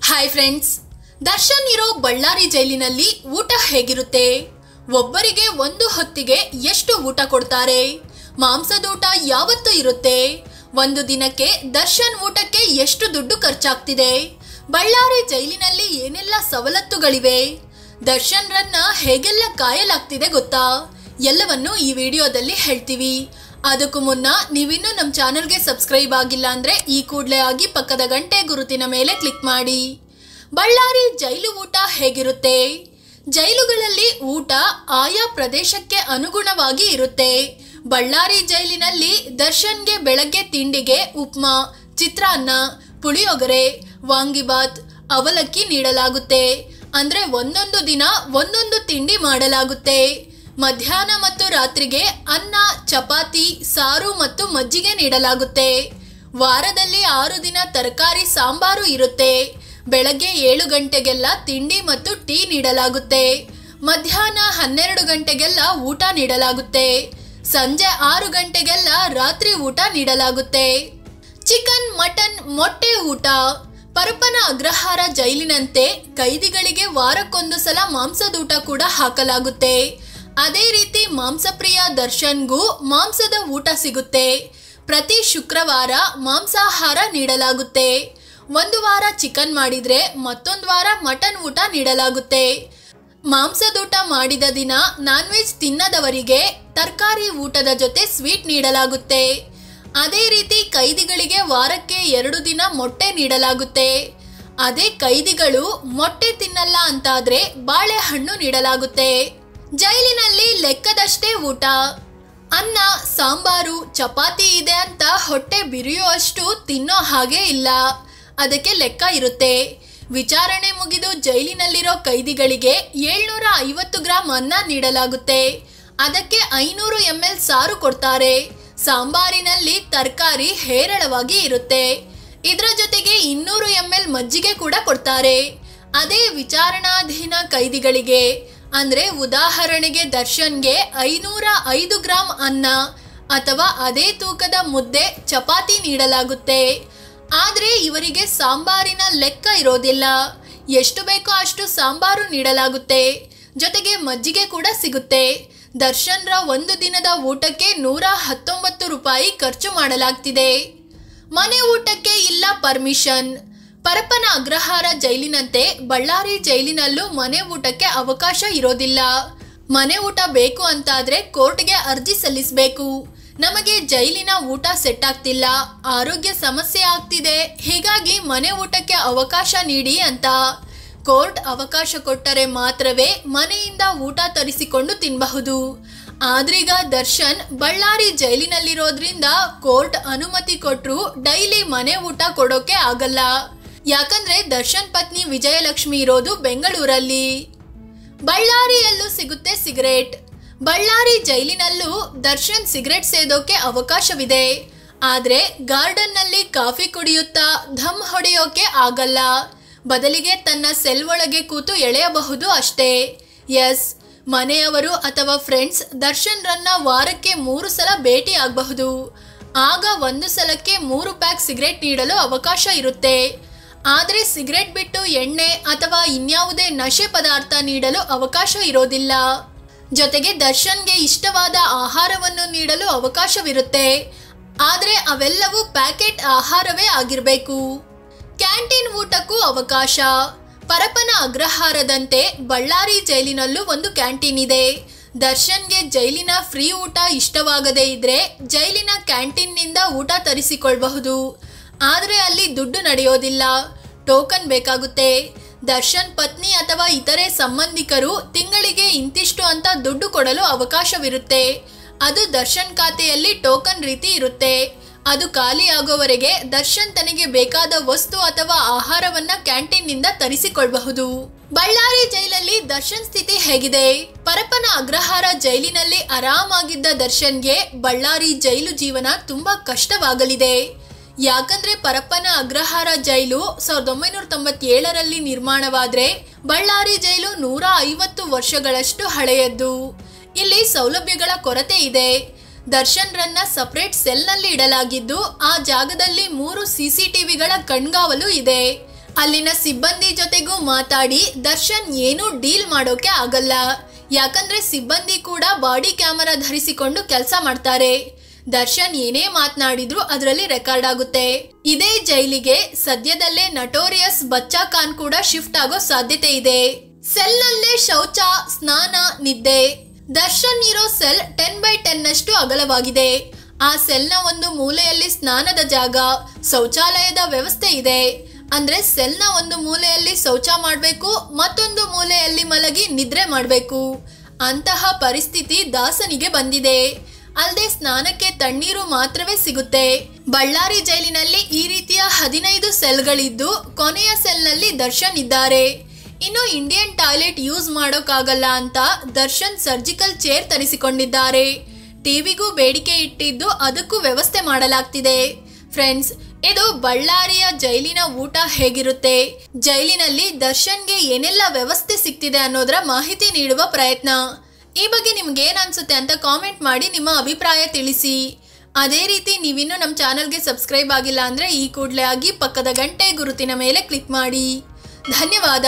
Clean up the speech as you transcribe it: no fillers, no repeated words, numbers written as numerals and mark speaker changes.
Speaker 1: Hi friends, Darshan ಇರೋ ಬಳ್ಳಾರಿ ಜೈಲಿನಲ್ಲಿ ಊಟ ಹೇಗಿರುತ್ತೆ? ಒಬ್ಬರಿಗೆ ಒಂದು ಹೊತ್ತಿಗೆ ಎಷ್ಟು ಊಟ ಕೊಡ್ತಾರೆ? ಮಾಂಸದೂಟ ಯಾವತ್ತು ಇರುತ್ತೆ? ಒಂದು ದಿನಕ್ಕೆ ದರ್ಶನ್ ಊಟಕ್ಕೆ ಎಷ್ಟು ದುಡ್ಡು ಖರ್ಚಾಗ್ತಿದೆ? ಬಳ್ಳಾರಿ ಜೈಲಿನಲ್ಲಿ ಏನೆಲ್ಲ ಸವಲತ್ತುಗಳಿವೆ? ದರ್ಶನ್ ರನ್ನ ಹೇಗೆಲ್ಲ ಕಾಯಲಾಗ್ತಿದೆ ಗೊತ್ತಾ? ಎಲ್ಲವನ್ನು ಈ ವಿಡಿಯೋದಲ್ಲಿ ಹೇಳ್ತೀವಿ. ಅದಕ್ಕೂ ಮುನ್ನ ನೀವಿನ್ನೂ ನಮ್ಮ ಚಾನೆಲ್ಗೆ ಸಬ್ಸ್ಕ್ರೈಬ್ ಆಗಿಲ್ಲ ಅಂದ್ರೆ ಈ ಕೂಡಲೇ ಆಗಿ ಪಕ್ಕದ ಗಂಟೆ ಗುರುತಿನ ಮೇಲೆ ಕ್ಲಿಕ್ ಮಾಡಿ. ಬಳ್ಳಾರಿ ಜೈಲು ಊಟ ಹೇಗಿರುತ್ತೆ? ಜೈಲುಗಳಲ್ಲಿ ಊಟ ಆಯಾ ಪ್ರದೇಶಕ್ಕೆ ಅನುಗುಣವಾಗಿ ಇರುತ್ತೆ. ಬಳ್ಳಾರಿ ಜೈಲಿನಲ್ಲಿ ದರ್ಶನ್ಗೆ ಬೆಳಗ್ಗೆ ತಿಂಡಿಗೆ ಉಪ್ಮಾ, ಚಿತ್ರಾನ್ನ, ಪುಳಿಯೋಗರೆ, ವಾಂಗಿಬಾತ್, ಅವಲಕ್ಕಿ ನೀಡಲಾಗುತ್ತೆ. ಅಂದ್ರೆ ಒಂದೊಂದು ದಿನ ಒಂದೊಂದು ತಿಂಡಿ ಮಾಡಲಾಗುತ್ತೆ. ಮಧ್ಯಾಹ್ನ ಮತ್ತು ರಾತ್ರಿಗೆ ಅನ್ನ, ಚಪಾತಿ, ಸಾರು ಮತ್ತು ಮಜ್ಜಿಗೆ ನೀಡಲಾಗುತ್ತೆ. ವಾರದಲ್ಲಿ 6 ದಿನ ತರಕಾರಿ ಸಾಂಬಾರು ಇರುತ್ತೆ. ಬೆಳಗ್ಗೆ 7 ಗಂಟೆಗೆಲ್ಲ ತಿಂಡಿ ಮತ್ತು ಟೀ ನೀಡಲಾಗುತ್ತೆ. ಮಧ್ಯಾಹ್ನ 12 ಗಂಟೆಗೆಲ್ಲ ಊಟ ನೀಡಲಾಗುತ್ತೆ. ಸಂಜೆ 6 ಗಂಟೆಗೆಲ್ಲ ರಾತ್ರಿ ಊಟ ನೀಡಲಾಗುತ್ತೆ. ಚಿಕನ್, ಮಟನ್, ಮೊಟ್ಟೆ ಊಟ. ಪರಪ್ಪನ ಅಗ್ರಹಾರ ಜೈಲಿನಂತೆ ಕೈದಿಗಳಿಗೆ ವಾರಕ್ಕೊಂದು ಸಲ ಮಾಂಸದೂಟ ಕೂಡ ಹಾಕಲಾಗುತ್ತೆ. ಅದೇ ರೀತಿ ಮಾಂಸಪ್ರಿಯ ದರ್ಶನ್ಗೂ ಮಾಂಸದ ಊಟ ಸಿಗುತ್ತೆ. ಪ್ರತಿ ಶುಕ್ರವಾರ ಮಾಂಸಾಹಾರ ನೀಡಲಾಗುತ್ತೆ. ಒಂದು ವಾರ ಚಿಕನ್ ಮಾಡಿದ್ರೆ ಮತ್ತೊಂದು ವಾರ ಮಟನ್ ಊಟ ನೀಡಲಾಗುತ್ತೆ. ಮಾಂಸದೂಟ ಮಾಡಿದ ದಿನ ನಾನ್ ವೆಜ್ ತಿನ್ನದವರಿಗೆ ತರಕಾರಿ ಊಟದ ಜೊತೆ ಸ್ವೀಟ್ ನೀಡಲಾಗುತ್ತೆ. ಅದೇ ರೀತಿ ಕೈದಿಗಳಿಗೆ ವಾರಕ್ಕೆ 2 ದಿನ ಮೊಟ್ಟೆ ನೀಡಲಾಗುತ್ತೆ. ಅದೇ ಕೈದಿಗಳು ಮೊಟ್ಟೆ ತಿನ್ನಲ್ಲ ಅಂತಾದ್ರೆ ಬಾಳೆಹಣ್ಣು ನೀಡಲಾಗುತ್ತೆ. ಜೈಲಿನಲ್ಲಿ ಲೆಕ್ಕದಷ್ಟೇ ಊಟ. ಅನ್ನ, ಸಾಂಬಾರು, ಚಪಾತಿ ಇದೆ ಅಂತ ಹೊಟ್ಟೆ ಬಿರಿಯುವಷ್ಟು ತಿನ್ನೋ ಹಾಗೆ ಇಲ್ಲ. ಅದಕ್ಕೆ ಲೆಕ್ಕ ಇರುತ್ತೆ. ವಿಚಾರಣೆ ಮುಗಿದು ಜೈಲಿನಲ್ಲಿರೋ ಕೈದಿಗಳಿಗೆ 750 ಗ್ರಾಂ ಅನ್ನ ನೀಡಲಾಗುತ್ತೆ. ಅದಕ್ಕೆ 500 ml ಸಾರು ಕೊಡ್ತಾರೆ. ಸಾಂಬಾರಿನಲ್ಲಿ ತರಕಾರಿ ಹೇರಳವಾಗಿ ಇರುತ್ತೆ. ಇದರ ಜೊತೆಗೆ 200 ml ಮಜ್ಜಿಗೆ ಕೂಡ ಕೊಡ್ತಾರೆ. ಅದೇ ವಿಚಾರಣಾಧೀನ ಕೈದಿಗಳಿಗೆ ಅಂದ್ರೆ ಉದಾಹರಣೆಗೆ ದರ್ಶನ್ಗೆ 505 ಗ್ರಾಂ ಅನ್ನ ಅಥವಾ ಅದೇ ತೂಕದ ಮುದ್ದೆ, ಚಪಾತಿ ನೀಡಲಾಗುತ್ತೆ. ಆದ್ರೆ ಇವರಿಗೆ ಸಾಂಬಾರಿನ ಲೆಕ್ಕ ಇರೋದಿಲ್ಲ. ಎಷ್ಟು ಬೇಕೋ ಅಷ್ಟು ಸಾಂಬಾರು ನೀಡಲಾಗುತ್ತೆ. ಜೊತೆಗೆ ಮಜ್ಜಿಗೆ ಕೂಡ ಸಿಗುತ್ತೆ. ದರ್ಶನ್ರ ಒಂದು ದಿನದ ಊಟಕ್ಕೆ 119 ರೂಪಾಯಿ ಖರ್ಚು ಮಾಡಲಾಗ್ತಿದೆ. ಮನೆ ಊಟಕ್ಕೆ ಇಲ್ಲ ಪರ್ಮಿಷನ್. ಪರಪ್ಪನ ಅಗ್ರಹಾರ ಜೈಲಿನಂತೆ ಬಳ್ಳಾರಿ ಜೈಲಿನಲ್ಲೂ ಮನೆ ಊಟಕ್ಕೆ ಅವಕಾಶ ಇರೋದಿಲ್ಲ. ಮನೆ ಊಟ ಬೇಕು ಅಂತಾದ್ರೆ ಕೋರ್ಟ್ಗೆ ಅರ್ಜಿ ಸಲ್ಲಿಸಬೇಕು. ನಮಗೆ ಜೈಲಿನ ಊಟ ಸೆಟ್ ಆಗ್ತಿಲ್ಲ, ಆರೋಗ್ಯ ಸಮಸ್ಯೆ ಆಗ್ತಿದೆ, ಹೀಗಾಗಿ ಮನೆ ಊಟಕ್ಕೆ ಅವಕಾಶ ನೀಡಿ ಅಂತ. ಕೋರ್ಟ್ ಅವಕಾಶ ಕೊಟ್ಟರೆ ಮಾತ್ರವೇ ಮನೆಯಿಂದ ಊಟ ತರಿಸಿಕೊಂಡು ತಿನ್ನಬಹುದು. ಆದ್ರೀಗ ದರ್ಶನ್ ಬಳ್ಳಾರಿ ಜೈಲಿನಲ್ಲಿರೋದ್ರಿಂದ ಕೋರ್ಟ್ ಅನುಮತಿ ಕೊಟ್ಟರು ಡೈಲಿ ಮನೆ ಊಟ ಕೊಡೋಕೆ ಆಗಲ್ಲ. ಯಾಕಂದ್ರೆ ದರ್ಶನ್ ಪತ್ನಿ ವಿಜಯಲಕ್ಷ್ಮಿ ಇರೋದು ಬೆಂಗಳೂರಲ್ಲಿ. ಬಳ್ಳಾರಿಯಲ್ಲೂ ಸಿಗುತ್ತೆ ಸಿಗರೇಟ್. ಬಳ್ಳಾರಿ ಜೈಲಿನಲ್ಲೂ ದರ್ಶನ್ ಸಿಗರೇಟ್ ಸೇದೋಕೆ ಅವಕಾಶವಿದೆ. ಆದ್ರೆ ಗಾರ್ಡನ್ ನಲ್ಲಿ ಕಾಫಿ ಕುಡಿಯುತ್ತಾ ಧಮ್ ಹೊಡೆಯೋಕೆ ಆಗಲ್ಲ. ಬದಲಿಗೆ ತನ್ನ ಸೆಲ್ ಒಳಗೆ ಕೂತು ಎಳೆಯಬಹುದು ಅಷ್ಟೇ. ಎಸ್, ಮನೆಯವರು ಅಥವಾ ಫ್ರೆಂಡ್ಸ್ ದರ್ಶನ್ ರನ್ನ ವಾರಕ್ಕೆ 3 ಸಲ ಭೇಟಿ ಆಗಬಹುದು. ಆಗ ಒಂದು ಸಲಕ್ಕೆ 3 ಪ್ಯಾಕ್ ಸಿಗರೇಟ್ ನೀಡಲು ಅವಕಾಶ ಇರುತ್ತೆ. ಆದ್ರೆ ಸಿಗರೇಟ್ ಬಿಟ್ಟು ಎಣ್ಣೆ ಅಥವಾ ಇನ್ಯಾವುದೇ ನಶೆ ಪದಾರ್ಥ ನೀಡಲು ಅವಕಾಶ ಇರೋದಿಲ್ಲ. ಜೊತೆಗೆ ದರ್ಶನ್ಗೆ ಇಷ್ಟವಾದ ಆಹಾರವನ್ನು ನೀಡಲು ಅವಕಾಶವಿರುತ್ತೆ. ಆದ್ರೆ ಅವೆಲ್ಲವೂ ಪ್ಯಾಕೆಟ್ ಆಹಾರವೇ ಆಗಿರಬೇಕು. ಕ್ಯಾಂಟೀನ್ ಊಟಕ್ಕೂ ಅವಕಾಶ. ಪರಪ್ಪನ ಅಗ್ರಹಾರದಂತೆ ಬಳ್ಳಾರಿ ಜೈಲಿನಲ್ಲೂ ಒಂದು ಕ್ಯಾಂಟೀನ್ ಇದೆ. ದರ್ಶನ್ಗೆ ಜೈಲಿನ ಫ್ರೀ ಊಟ ಇಷ್ಟವಾಗದೇ ಇದ್ರೆ ಜೈಲಿನ ಕ್ಯಾಂಟೀನ್ನಿಂದ ಊಟ ತರಿಸಿಕೊಳ್ಳಬಹುದು. ಆದ್ರೆ ಅಲ್ಲಿ ದುಡ್ಡು ನಡೆಯೋದಿಲ್ಲ, ಟೋಕನ್ ಬೇಕಾಗುತ್ತೆ. ದರ್ಶನ್ ಪತ್ನಿ ಅಥವಾ ಇತರೆ ಸಂಬಂಧಿಕರು ತಿಂಗಳಿಗೆ ಇಂತಿಷ್ಟು ಅಂತ ದುಡ್ಡು ಕೊಡಲು ಅವಕಾಶವಿರುತ್ತೆ. ಅದು ದರ್ಶನ್ ಖಾತೆಯಲ್ಲಿ ಟೋಕನ್ ರೀತಿ ಇರುತ್ತೆ. ಅದು ಖಾಲಿ ಆಗೋವರೆಗೆ ದರ್ಶನ್ ತನಗೆ ಬೇಕಾದ ವಸ್ತು ಅಥವಾ ಆಹಾರವನ್ನ ಕ್ಯಾಂಟೀನ್ನಿಂದ ತರಿಸಿಕೊಳ್ಳಬಹುದು. ಬಳ್ಳಾರಿ ಜೈಲಲ್ಲಿ ದರ್ಶನ್ ಸ್ಥಿತಿ ಹೇಗಿದೆ? ಪರಪ್ಪನ ಅಗ್ರಹಾರ ಜೈಲಿನಲ್ಲಿ ಆರಾಮಾಗಿದ್ದ ದರ್ಶನ್ಗೆ ಬಳ್ಳಾರಿ ಜೈಲು ಜೀವನ ತುಂಬಾ ಕಷ್ಟವಾಗಲಿದೆ. ಯಾಕಂದ್ರೆ ಪರಪ್ಪನ ಅಗ್ರಹಾರ ಜೈಲು 1997ರಲ್ಲಿ ನಿರ್ಮಾಣವಾದ್ರೆ ಬಳ್ಳಾರಿ ಜೈಲು 150 ವರ್ಷಗಳಷ್ಟು ಹಳೆಯದ್ದು. ಇಲ್ಲಿ ಸೌಲಭ್ಯಗಳ ಕೊರತೆ ಇದೆ. ದರ್ಶನ್ ರನ್ನ ಸಪರೇಟ್ ಸೆಲ್ ನಲ್ಲಿ ಇಡಲಾಗಿದ್ದು ಆ ಜಾಗದಲ್ಲಿ 3 CCTVಗಳ ಕಣ್ಗಾವಲು ಇದೆ. ಅಲ್ಲಿನ ಸಿಬ್ಬಂದಿ ಜೊತೆಗೂ ಮಾತಾಡಿ ದರ್ಶನ್ ಏನೂ ಡೀಲ್ ಮಾಡೋಕೆ ಆಗಲ್ಲ. ಯಾಕಂದ್ರೆ ಸಿಬ್ಬಂದಿ ಕೂಡ ಬಾಡಿ ಕ್ಯಾಮೆರಾ ಧರಿಸಿಕೊಂಡು ಕೆಲಸ ಮಾಡ್ತಾರೆ. ದರ್ಶನ್ ಏನೇ ಮಾತನಾಡಿದ್ರು ಅದರಲ್ಲಿ ರೆಕಾರ್ಡ್ ಆಗುತ್ತೆ. ಇದೇ ಜೈಲಿಗೆ ಸದ್ಯದಲ್ಲೇ ನಟೋರಿಯಸ್ ಬಚ್ಚಾ ಖಾನ್ ಕೂಡ ಶಿಫ್ಟ್ ಆಗೋ ಸಾಧ್ಯತೆ ಇದೆ. ಸೆಲ್ ನಲ್ಲೇ ಶೌಚ, ಸ್ನಾನ, ನಿದ್ದೆ. ದರ್ಶನ್ ಇರೋ ಸೆಲ್ 10x10 ನಷ್ಟು ಅಗಲವಾಗಿದೆ. ಆ ಸೆಲ್ನ ಒಂದು ಮೂಲೆಯಲ್ಲಿ ಸ್ನಾನದ ಜಾಗ, ಶೌಚಾಲಯದ ವ್ಯವಸ್ಥೆ ಇದೆ. ಅಂದ್ರೆ ಸೆಲ್ನ ಒಂದು ಮೂಲೆಯಲ್ಲಿ ಶೌಚ ಮಾಡಬೇಕು, ಮತ್ತೊಂದು ಮೂಲೆಯಲ್ಲಿ ಮಲಗಿ ನಿದ್ರೆ ಮಾಡಬೇಕು. ಅಂತಹ ಪರಿಸ್ಥಿತಿ ದಾಸನಿಗೆ ಬಂದಿದೆ. ಅಲ್ಲದೆ ಸ್ನಾನಕ್ಕೆ ತಣ್ಣೀರು ಮಾತ್ರವೇ ಸಿಗುತ್ತೆ. ಬಳ್ಳಾರಿ ಜೈಲಿನಲ್ಲಿ ಈ ರೀತಿಯ 15 ಸೆಲ್ಗಳಿದ್ದು ಕೊನೆಯ ಸೆಲ್ನಲ್ಲಿ ದರ್ಶನ್ ಇದ್ದಾರೆ. ಇನ್ನು ಇಂಡಿಯನ್ ಟಾಯ್ಲೆಟ್ ಯೂಸ್ ಮಾಡೋಕ್ಕಾಗಲ್ಲ ಅಂತ ದರ್ಶನ್ ಸರ್ಜಿಕಲ್ ಚೇರ್ ತರಿಸಿಕೊಂಡಿದ್ದಾರೆ. ಟಿವಿಗೂ ಬೇಡಿಕೆ ಇಟ್ಟಿದ್ದು ಅದಕ್ಕೂ ವ್ಯವಸ್ಥೆ ಮಾಡಲಾಗ್ತಿದೆ. ಫ್ರೆಂಡ್ಸ್, ಇದು ಬಳ್ಳಾರಿಯ ಜೈಲಿನ ಊಟ ಹೇಗಿರುತ್ತೆ, ಜೈಲಿನಲ್ಲಿ ದರ್ಶನ್ಗೆ ಏನೆಲ್ಲ ವ್ಯವಸ್ಥೆ ಸಿಗ್ತಿದೆ ಅನ್ನೋದರ ಮಾಹಿತಿ ನೀಡುವ ಪ್ರಯತ್ನ. ಈ ಬಗ್ಗೆ ನಿಮ್ಗೆ ಏನ್ ಅನ್ಸುತ್ತೆ ಅಂತ ಕಾಮೆಂಟ್ ಮಾಡಿ ನಿಮ್ಮ ಅಭಿಪ್ರಾಯ ತಿಳಿಸಿ. ಅದೇ ರೀತಿ ನೀವಿನ್ನೂ ನಮ್ಮ ಚಾನಲ್ಗೆ ಸಬ್ಸ್ಕ್ರೈಬ್ ಆಗಿಲ್ಲ ಅಂದ್ರೆ ಈ ಕೂಡಲೇ ಆಗಿ ಪಕ್ಕದ ಗಂಟೆ ಗುರುತಿನ ಮೇಲೆ ಕ್ಲಿಕ್ ಮಾಡಿ. ಧನ್ಯವಾದ.